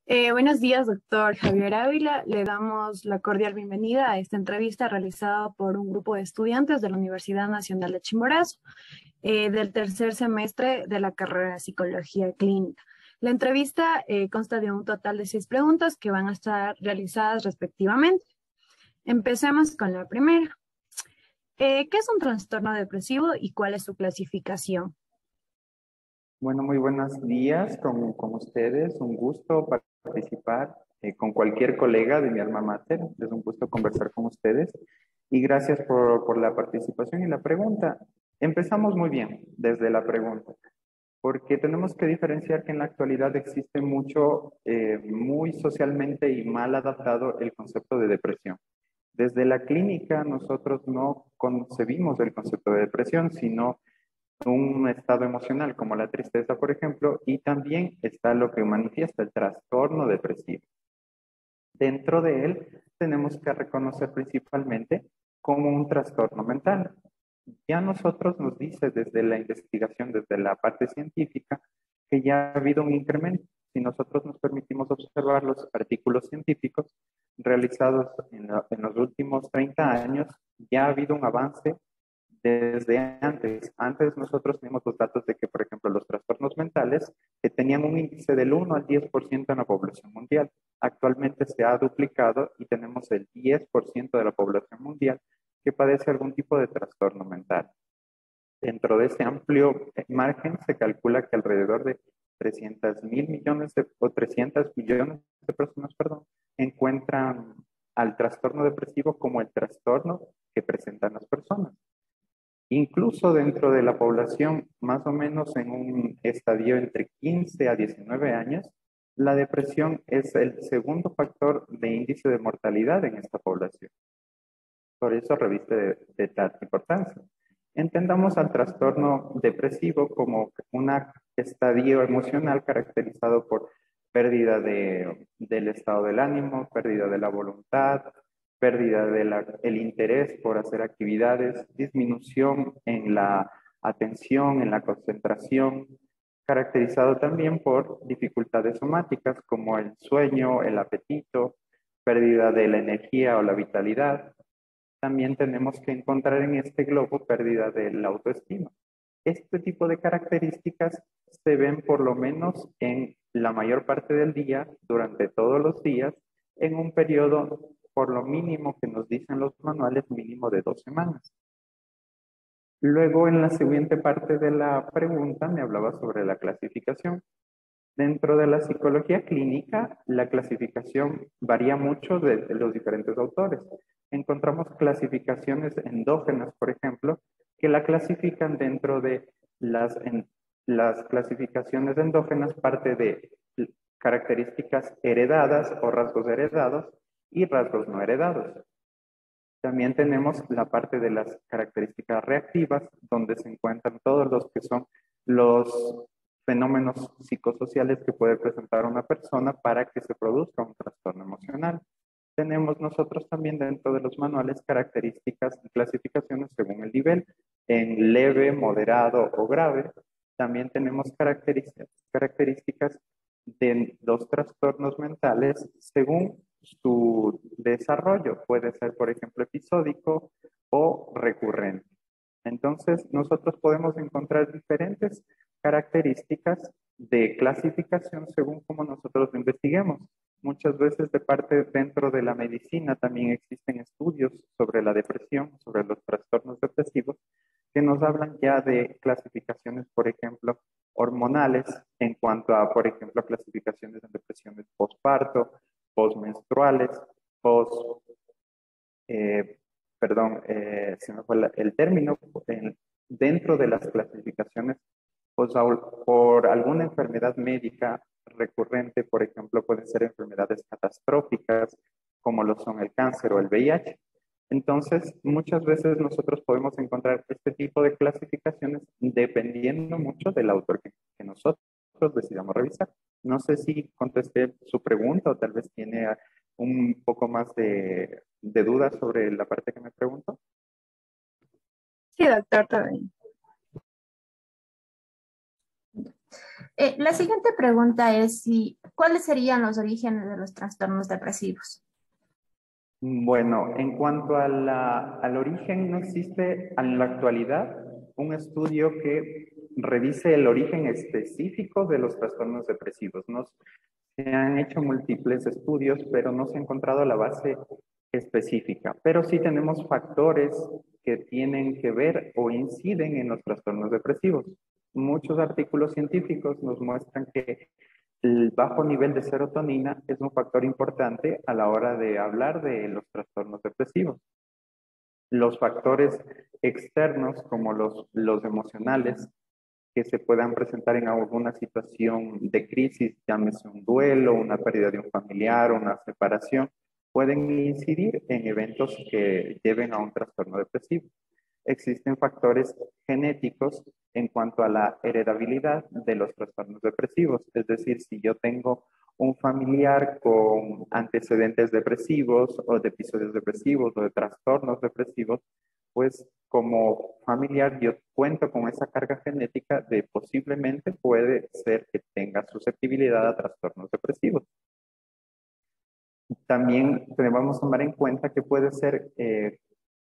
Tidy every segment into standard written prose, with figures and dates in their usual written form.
Buenos días, doctor Javier Ávila. Le damos la cordial bienvenida a esta entrevista realizada por un grupo de estudiantes de la Universidad Nacional de Chimborazo, del tercer semestre de la carrera de Psicología Clínica. La entrevista consta de un total de 6 preguntas que van a estar realizadas respectivamente. Empecemos con la primera. ¿Qué es un trastorno depresivo y cuál es su clasificación? Bueno, muy buenos días con ustedes. Un gusto participar con cualquier colega de mi alma mater. Es un gusto conversar con ustedes. Y gracias por la participación y la pregunta. Empezamos muy bien desde la pregunta, porque tenemos que diferenciar que en la actualidad existe mucho, muy socialmente y mal adaptado el concepto de depresión. Desde la clínica nosotros no concebimos el concepto de depresión, sino un estado emocional como la tristeza, por ejemplo, y también está lo que manifiesta el trastorno depresivo. Dentro de él tenemos que reconocer principalmente como un trastorno mental. Ya nosotros nos dice desde la investigación, desde la parte científica, que ya ha habido un incremento. Si nosotros nos permitimos observar los artículos científicos realizados en los últimos 30 años, ya ha habido un avance desde antes. Antes nosotros tenemos los datos de que, por ejemplo, los trastornos mentales tenían un índice del 1 al 10% en la población mundial. Actualmente se ha duplicado y tenemos el 10% de la población mundial que padece algún tipo de trastorno mental. Dentro de ese amplio margen se calcula que alrededor de 300 millones de personas, perdón, encuentran al trastorno depresivo como el trastorno que presentan las personas. Incluso dentro de la población, más o menos en un estadio entre 15 a 19 años, la depresión es el segundo factor de índice de mortalidad en esta población. Por eso reviste de tal importancia. Entendamos al trastorno depresivo como un estadio emocional caracterizado por pérdida del estado del ánimo, pérdida de la voluntad, pérdida del interés por hacer actividades, disminución en la atención, en la concentración, caracterizado también por dificultades somáticas como el sueño, el apetito, pérdida de la energía o la vitalidad. También tenemos que encontrar en este globo pérdida de la autoestima. Este tipo de características se ven por lo menos en la mayor parte del día, durante todos los días, en un periodo por lo mínimo que nos dicen los manuales, mínimo de 2 semanas. Luego, en la siguiente parte de la pregunta, me hablaba sobre la clasificación. Dentro de la psicología clínica, la clasificación varía mucho de los diferentes autores. Encontramos clasificaciones endógenas, por ejemplo, que la clasifican dentro de las clasificaciones endógenas, parte de características heredadas o rasgos heredados y rasgos no heredados. También tenemos la parte de las características reactivas, donde se encuentran todos los que son los fenómenos psicosociales que puede presentar una persona para que se produzca un trastorno emocional. Tenemos nosotros también dentro de los manuales características y clasificaciones según el nivel, en leve, moderado o grave. También tenemos características de los trastornos mentales según su desarrollo. Puede ser, por ejemplo, episódico o recurrente. Entonces, nosotros podemos encontrar diferentes características de clasificación según cómo nosotros lo investiguemos. Muchas veces de parte dentro de la medicina también existen estudios sobre la depresión, sobre los trastornos depresivos, que nos hablan ya de clasificaciones, por ejemplo, hormonales, en cuanto a, por ejemplo, clasificaciones de depresiones postparto, postmenstruales, post, eh, se me fue el término, dentro de las clasificaciones, pues por alguna enfermedad médica recurrente, por ejemplo, pueden ser enfermedades catastróficas, como lo son el cáncer o el VIH. Entonces, muchas veces nosotros podemos encontrar este tipo de clasificaciones dependiendo mucho del autor que nosotros decidamos revisar. No sé si contesté su pregunta o tal vez tiene un poco más de dudas sobre la parte que me preguntó. Sí, doctor, todo bien. La siguiente pregunta es si ¿Cuáles serían los orígenes de los trastornos depresivos? Bueno, en cuanto a al origen, no existe en la actualidad un estudio que revise el origen específico de los trastornos depresivos. Se han hecho múltiples estudios, pero no se ha encontrado la base específica. Pero sí tenemos factores que tienen que ver o inciden en los trastornos depresivos. Muchos artículos científicos nos muestran que el bajo nivel de serotonina es un factor importante a la hora de hablar de los trastornos depresivos. Los factores externos, como los emocionales, que se puedan presentar en alguna situación de crisis, llámese un duelo, una pérdida de un familiar, una separación, pueden incidir en eventos que lleven a un trastorno depresivo. Existen factores genéticos en cuanto a la heredabilidad de los trastornos depresivos. Es decir, si yo tengo un familiar con antecedentes depresivos o de episodios depresivos o de trastornos depresivos, pues como familiar yo cuento con esa carga genética de posiblemente puede ser que tenga susceptibilidad a trastornos depresivos. También debemos tomar en cuenta que puede ser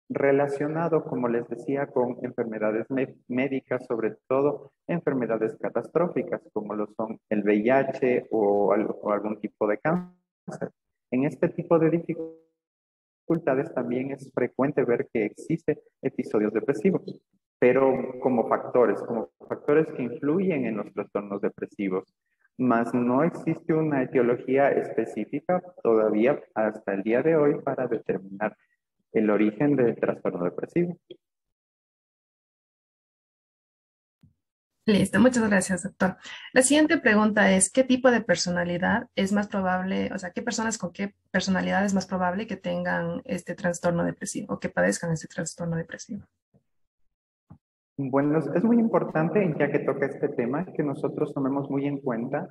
relacionado, como les decía, con enfermedades médicas, sobre todo enfermedades catastróficas, como lo son el VIH o algún tipo de cáncer. En este tipo de dificultades también es frecuente ver que existen episodios depresivos, pero como factores que influyen en los trastornos depresivos. Mas no existe una etiología específica todavía hasta el día de hoy para determinar el origen del trastorno depresivo. Listo, muchas gracias, doctor. La siguiente pregunta es, ¿qué tipo de personalidad es más probable, o sea, qué personas con qué personalidad es más probable que tengan este trastorno depresivo o que padezcan este trastorno depresivo? Bueno, es muy importante, ya que toca este tema, que nosotros tomemos muy en cuenta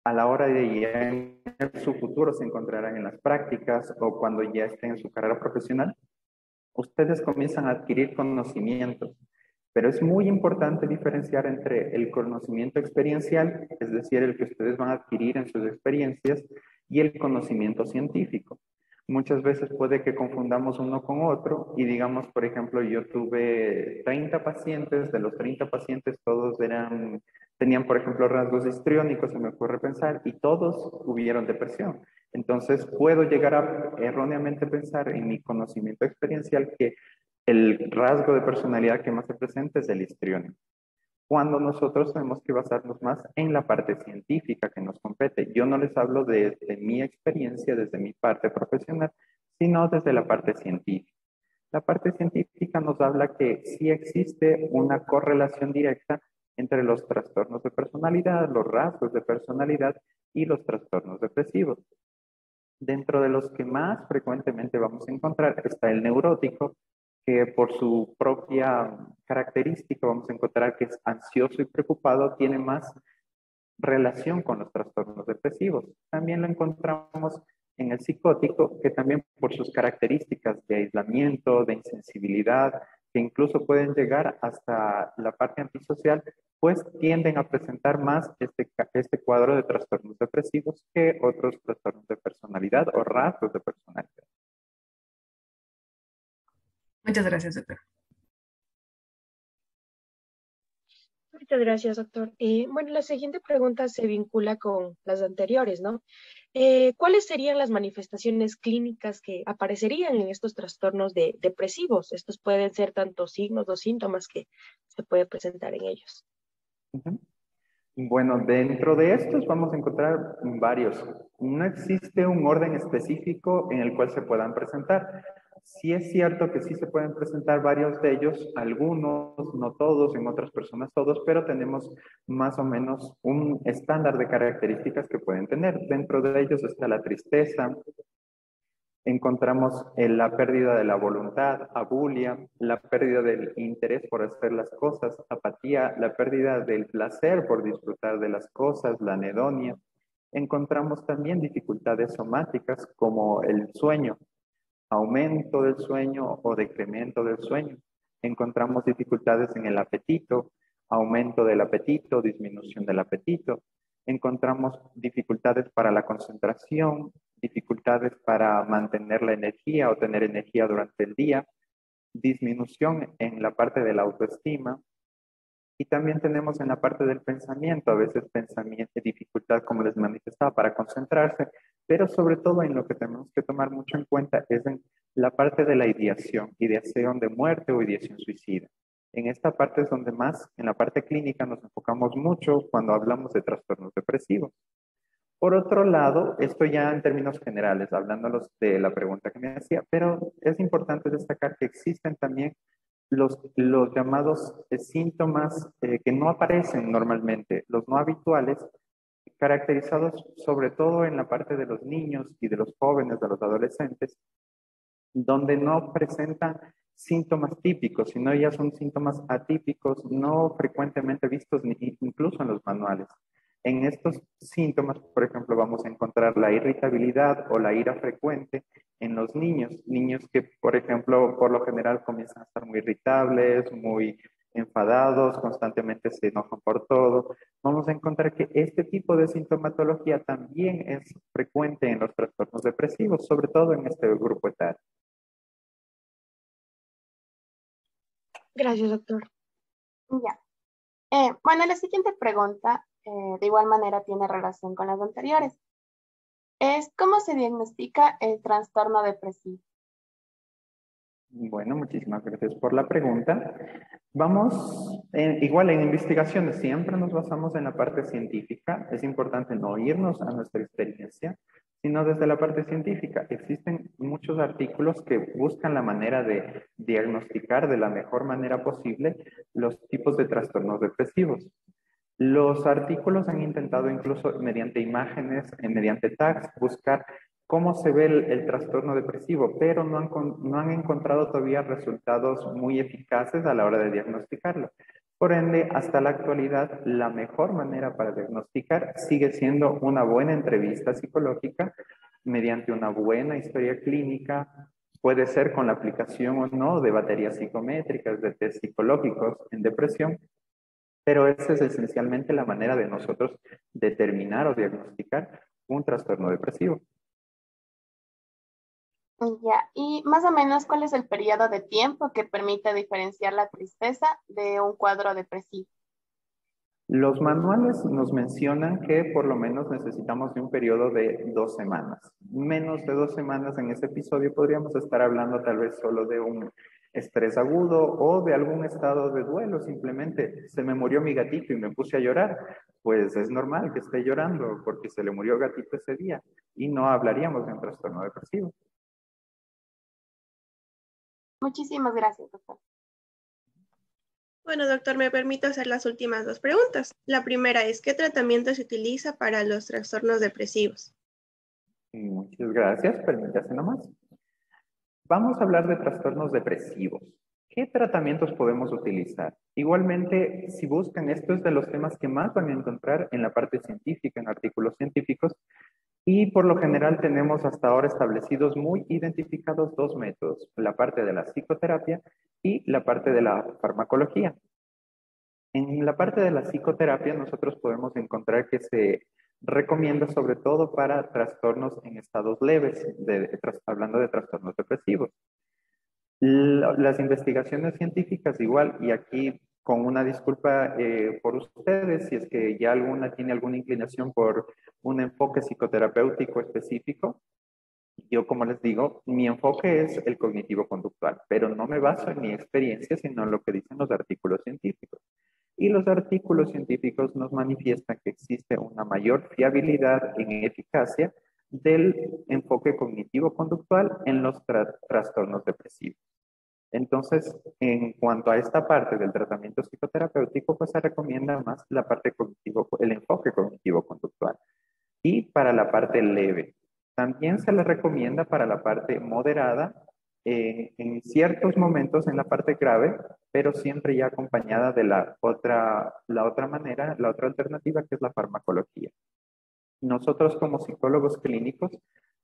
a la hora de ya en su futuro se encontrarán en las prácticas o cuando ya estén en su carrera profesional, ustedes comienzan a adquirir conocimientos. Pero es muy importante diferenciar entre el conocimiento experiencial, es decir, el que ustedes van a adquirir en sus experiencias, y el conocimiento científico. Muchas veces puede que confundamos uno con otro y digamos, por ejemplo, yo tuve 30 pacientes, de los 30 pacientes todos tenían, por ejemplo, rasgos histriónicos, se me ocurre pensar, y todos tuvieron depresión. Entonces, puedo llegar a erróneamente pensar en mi conocimiento experiencial que el rasgo de personalidad que más se presenta es el histriónico, cuando nosotros tenemos que basarnos más en la parte científica que nos compete. Yo no les hablo de mi experiencia, desde mi parte profesional, sino desde la parte científica. La parte científica nos habla que sí existe una correlación directa entre los trastornos de personalidad, los rasgos de personalidad y los trastornos depresivos. Dentro de los que más frecuentemente vamos a encontrar está el neurótico, que por su propia característica vamos a encontrar que es ansioso y preocupado, tiene más relación con los trastornos depresivos. También lo encontramos en el psicótico, que también por sus características de aislamiento, de insensibilidad, que incluso pueden llegar hasta la parte antisocial, pues tienden a presentar más este cuadro de trastornos depresivos que otros trastornos de personalidad o rasgos de personalidad. Muchas gracias, doctor. Muchas gracias, doctor. Bueno, la siguiente pregunta se vincula con las anteriores, ¿no? ¿Cuáles serían las manifestaciones clínicas que aparecerían en estos trastornos depresivos? Estos pueden ser tanto signos o síntomas que se puede presentar en ellos. Bueno, dentro de estos vamos a encontrar varios. No existe un orden específico en el cual se puedan presentar. Sí es cierto que sí se pueden presentar varios de ellos, algunos, no todos, en otras personas todos, pero tenemos más o menos un estándar de características que pueden tener. Dentro de ellos está la tristeza, encontramos la pérdida de la voluntad, abulia, la pérdida del interés por hacer las cosas, apatía, la pérdida del placer por disfrutar de las cosas, la anedonia. Encontramos también dificultades somáticas como el sueño, aumento del sueño o decremento del sueño. Encontramos dificultades en el apetito, aumento del apetito, disminución del apetito. Encontramos dificultades para la concentración, dificultades para mantener la energía o tener energía durante el día, disminución en la parte de la autoestima, y también tenemos en la parte del pensamiento, a veces pensamiento, dificultad, como les manifestaba, para concentrarse, pero sobre todo en lo que tenemos que tomar mucho en cuenta es en la parte de la ideación de muerte o ideación suicida. En esta parte es donde más, en la parte clínica, nos enfocamos mucho cuando hablamos de trastornos depresivos. Por otro lado, esto ya en términos generales, hablándolos de la pregunta que me hacía, pero es importante destacar que existen también los llamados síntomas que no aparecen normalmente, los no habituales, caracterizados sobre todo en la parte de los niños y de los jóvenes, de los adolescentes, donde no presentan síntomas típicos, sino ya son síntomas atípicos, no frecuentemente vistos incluso en los manuales. En estos síntomas, por ejemplo, vamos a encontrar la irritabilidad o la ira frecuente en los niños que, por ejemplo, por lo general comienzan a estar muy irritables, muy enfadados, constantemente se enojan por todo. Vamos a encontrar que este tipo de sintomatología también es frecuente en los trastornos depresivos, sobre todo en este grupo etario. Gracias, doctor. Ya. Bueno, la siguiente pregunta de igual manera tiene relación con las anteriores. Es ¿cómo se diagnostica el trastorno depresivo? Bueno, muchísimas gracias por la pregunta. Vamos, igual en investigaciones siempre nos basamos en la parte científica. Es importante no irnos a nuestra experiencia, sino desde la parte científica. Existen muchos artículos que buscan la manera de diagnosticar de la mejor manera posible los tipos de trastornos depresivos. Los artículos han intentado incluso mediante imágenes, mediante tags, buscar cómo se ve el trastorno depresivo, pero no han encontrado todavía resultados muy eficaces a la hora de diagnosticarlo. Por ende, hasta la actualidad, la mejor manera para diagnosticar sigue siendo una buena entrevista psicológica mediante una buena historia clínica, puede ser con la aplicación o no de baterías psicométricas, de test psicológicos en depresión, pero esa es esencialmente la manera de nosotros determinar o diagnosticar un trastorno depresivo. Ya, y más o menos, ¿cuál es el periodo de tiempo que permite diferenciar la tristeza de un cuadro depresivo? Los manuales nos mencionan que por lo menos necesitamos de un periodo de 2 semanas. Menos de 2 semanas en este episodio podríamos estar hablando tal vez solo de un estrés agudo o de algún estado de duelo. Simplemente se me murió mi gatito y me puse a llorar. Pues es normal que esté llorando porque se le murió gatito ese día y no hablaríamos de un trastorno depresivo. Muchísimas gracias, doctor. Bueno, doctor, me permito hacer las últimas 2 preguntas. La primera es, ¿qué tratamiento se utiliza para los trastornos depresivos? Muchas gracias, permítase nomás. Vamos a hablar de trastornos depresivos. ¿Qué tratamientos podemos utilizar? Igualmente, si buscan, esto es de los temas que más van a encontrar en la parte científica, en artículos científicos, y por lo general tenemos hasta ahora establecidos muy identificados 2 métodos, la parte de la psicoterapia y la parte de la farmacología. En la parte de la psicoterapia nosotros podemos encontrar que se recomienda sobre todo para trastornos en estados leves, hablando de trastornos depresivos. Las investigaciones científicas igual, y aquí con una disculpa por ustedes, si es que ya alguna tiene alguna inclinación por un enfoque psicoterapéutico específico, yo como les digo, mi enfoque es el cognitivo-conductual, pero no me baso en mi experiencia, sino en lo que dicen los artículos científicos. Y los artículos científicos nos manifiestan que existe una mayor fiabilidad en eficacia del enfoque cognitivo-conductual en los trastornos depresivos. Entonces, en cuanto a esta parte del tratamiento psicoterapéutico, pues se recomienda más la parte el enfoque cognitivo-conductual. Y para la parte leve, también se le recomienda para la parte moderada, en ciertos momentos en la parte grave, pero siempre ya acompañada de la otra manera, la otra alternativa que es la farmacología. Nosotros como psicólogos clínicos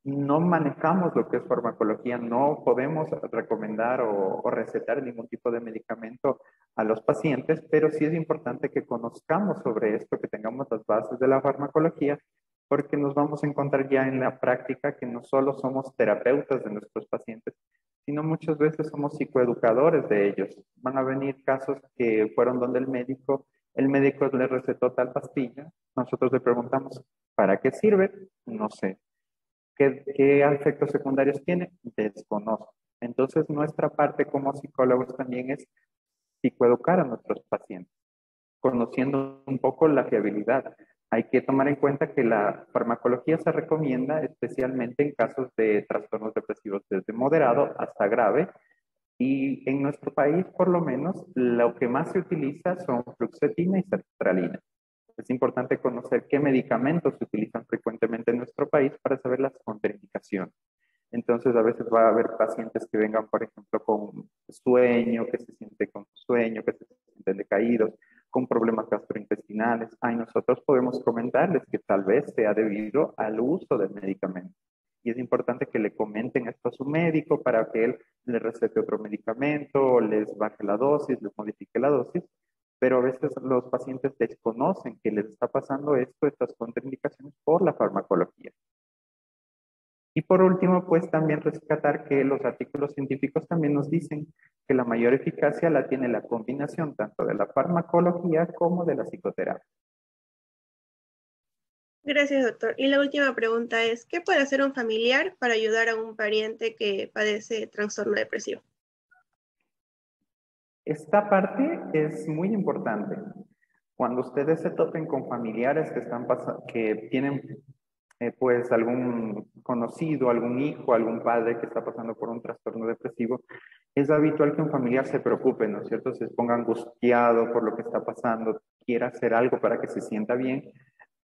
no manejamos lo que es farmacología, no podemos recomendar o recetar ningún tipo de medicamento a los pacientes, pero sí es importante que conozcamos sobre esto, que tengamos las bases de la farmacología, porque nos vamos a encontrar ya en la práctica que no solo somos terapeutas de nuestros pacientes, sino muchas veces somos psicoeducadores de ellos. Van a venir casos que fueron donde el médico les recetó tal pastilla, nosotros le preguntamos, ¿para qué sirve? No sé. ¿Qué efectos secundarios tiene? Desconozco. Entonces, nuestra parte como psicólogos también es psicoeducar a nuestros pacientes, conociendo un poco la fiabilidad. Hay que tomar en cuenta que la farmacología se recomienda especialmente en casos de trastornos depresivos desde moderado hasta grave, y en nuestro país, por lo menos, lo que más se utiliza son fluoxetina y sertralina. Es importante conocer qué medicamentos se utilizan frecuentemente en nuestro país para saber las contraindicaciones. Entonces, a veces va a haber pacientes que vengan, por ejemplo, con sueño, que se sienten con sueño, que se sienten decaídos, con problemas gastrointestinales. Nosotros podemos comentarles que tal vez sea debido al uso del medicamento. Y es importante que le comenten esto a su médico para que él les recete otro medicamento, les baje la dosis, les modifique la dosis. Pero a veces los pacientes desconocen que les está pasando estas contraindicaciones por la farmacología. Y por último, pues también rescatar que los artículos científicos también nos dicen que la mayor eficacia la tiene la combinación tanto de la farmacología como de la psicoterapia. Gracias, doctor. Y la última pregunta es, ¿qué puede hacer un familiar para ayudar a un pariente que padece trastorno depresivo? Esta parte es muy importante. Cuando ustedes se topen con familiares que tienen pues algún conocido, algún hijo, algún padre que está pasando por un trastorno depresivo, es habitual que un familiar se preocupe, ¿no es cierto? Se ponga angustiado por lo que está pasando, quiera hacer algo para que se sienta bien.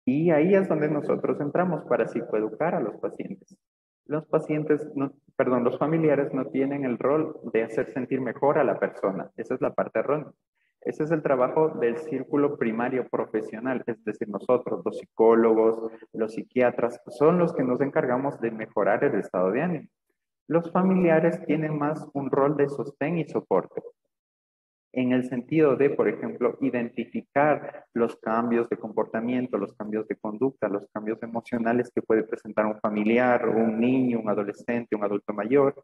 Y ahí es donde nosotros entramos para psicoeducar a los pacientes. Los familiares no tienen el rol de hacer sentir mejor a la persona. Esa es la parte errónea. Ese es el trabajo del círculo primario profesional, es decir, nosotros, los psicólogos, los psiquiatras, son los que nos encargamos de mejorar el estado de ánimo. Los familiares tienen más un rol de sostén y soporte, en el sentido de, por ejemplo, identificar los cambios de comportamiento, los cambios de conducta, los cambios emocionales que puede presentar un familiar, un niño, un adolescente, un adulto mayor.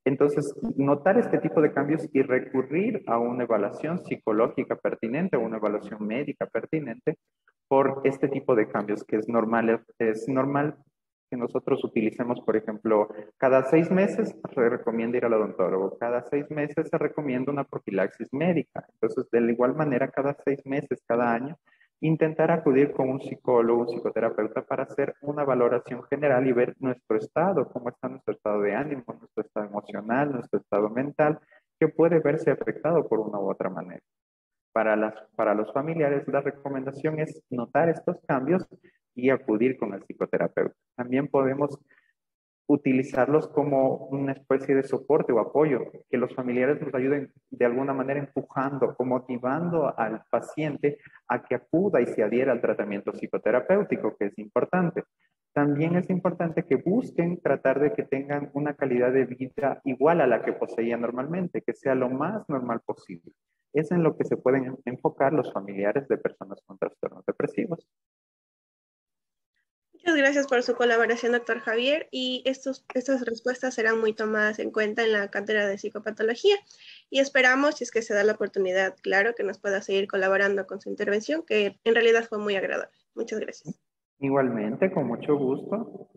Entonces, notar este tipo de cambios y recurrir a una evaluación psicológica pertinente, a una evaluación médica pertinente por este tipo de cambios que es normal que nosotros utilicemos, por ejemplo, cada 6 meses se recomienda ir al odontólogo, cada 6 meses se recomienda una profilaxis médica. Entonces, de la igual manera, cada 6 meses, cada año, intentar acudir con un psicólogo, un psicoterapeuta para hacer una valoración general y ver nuestro estado, cómo está nuestro estado de ánimo, nuestro estado emocional, nuestro estado mental, que puede verse afectado por una u otra manera. Para los familiares, la recomendación es notar estos cambios y acudir con el psicoterapeuta. También podemos utilizarlos como una especie de soporte o apoyo, que los familiares nos ayuden de alguna manera empujando o motivando al paciente a que acuda y se adhiera al tratamiento psicoterapéutico, que es importante. También es importante que busquen tratar de que tengan una calidad de vida igual a la que poseían normalmente, que sea lo más normal posible. Es en lo que se pueden enfocar los familiares de personas con trastornos depresivos. Muchas gracias por su colaboración, doctor Javier, y estas respuestas serán muy tomadas en cuenta en la cátedra de psicopatología y esperamos, si es que se da la oportunidad, claro, que nos pueda seguir colaborando con su intervención, que en realidad fue muy agradable. Muchas gracias. Igualmente, con mucho gusto.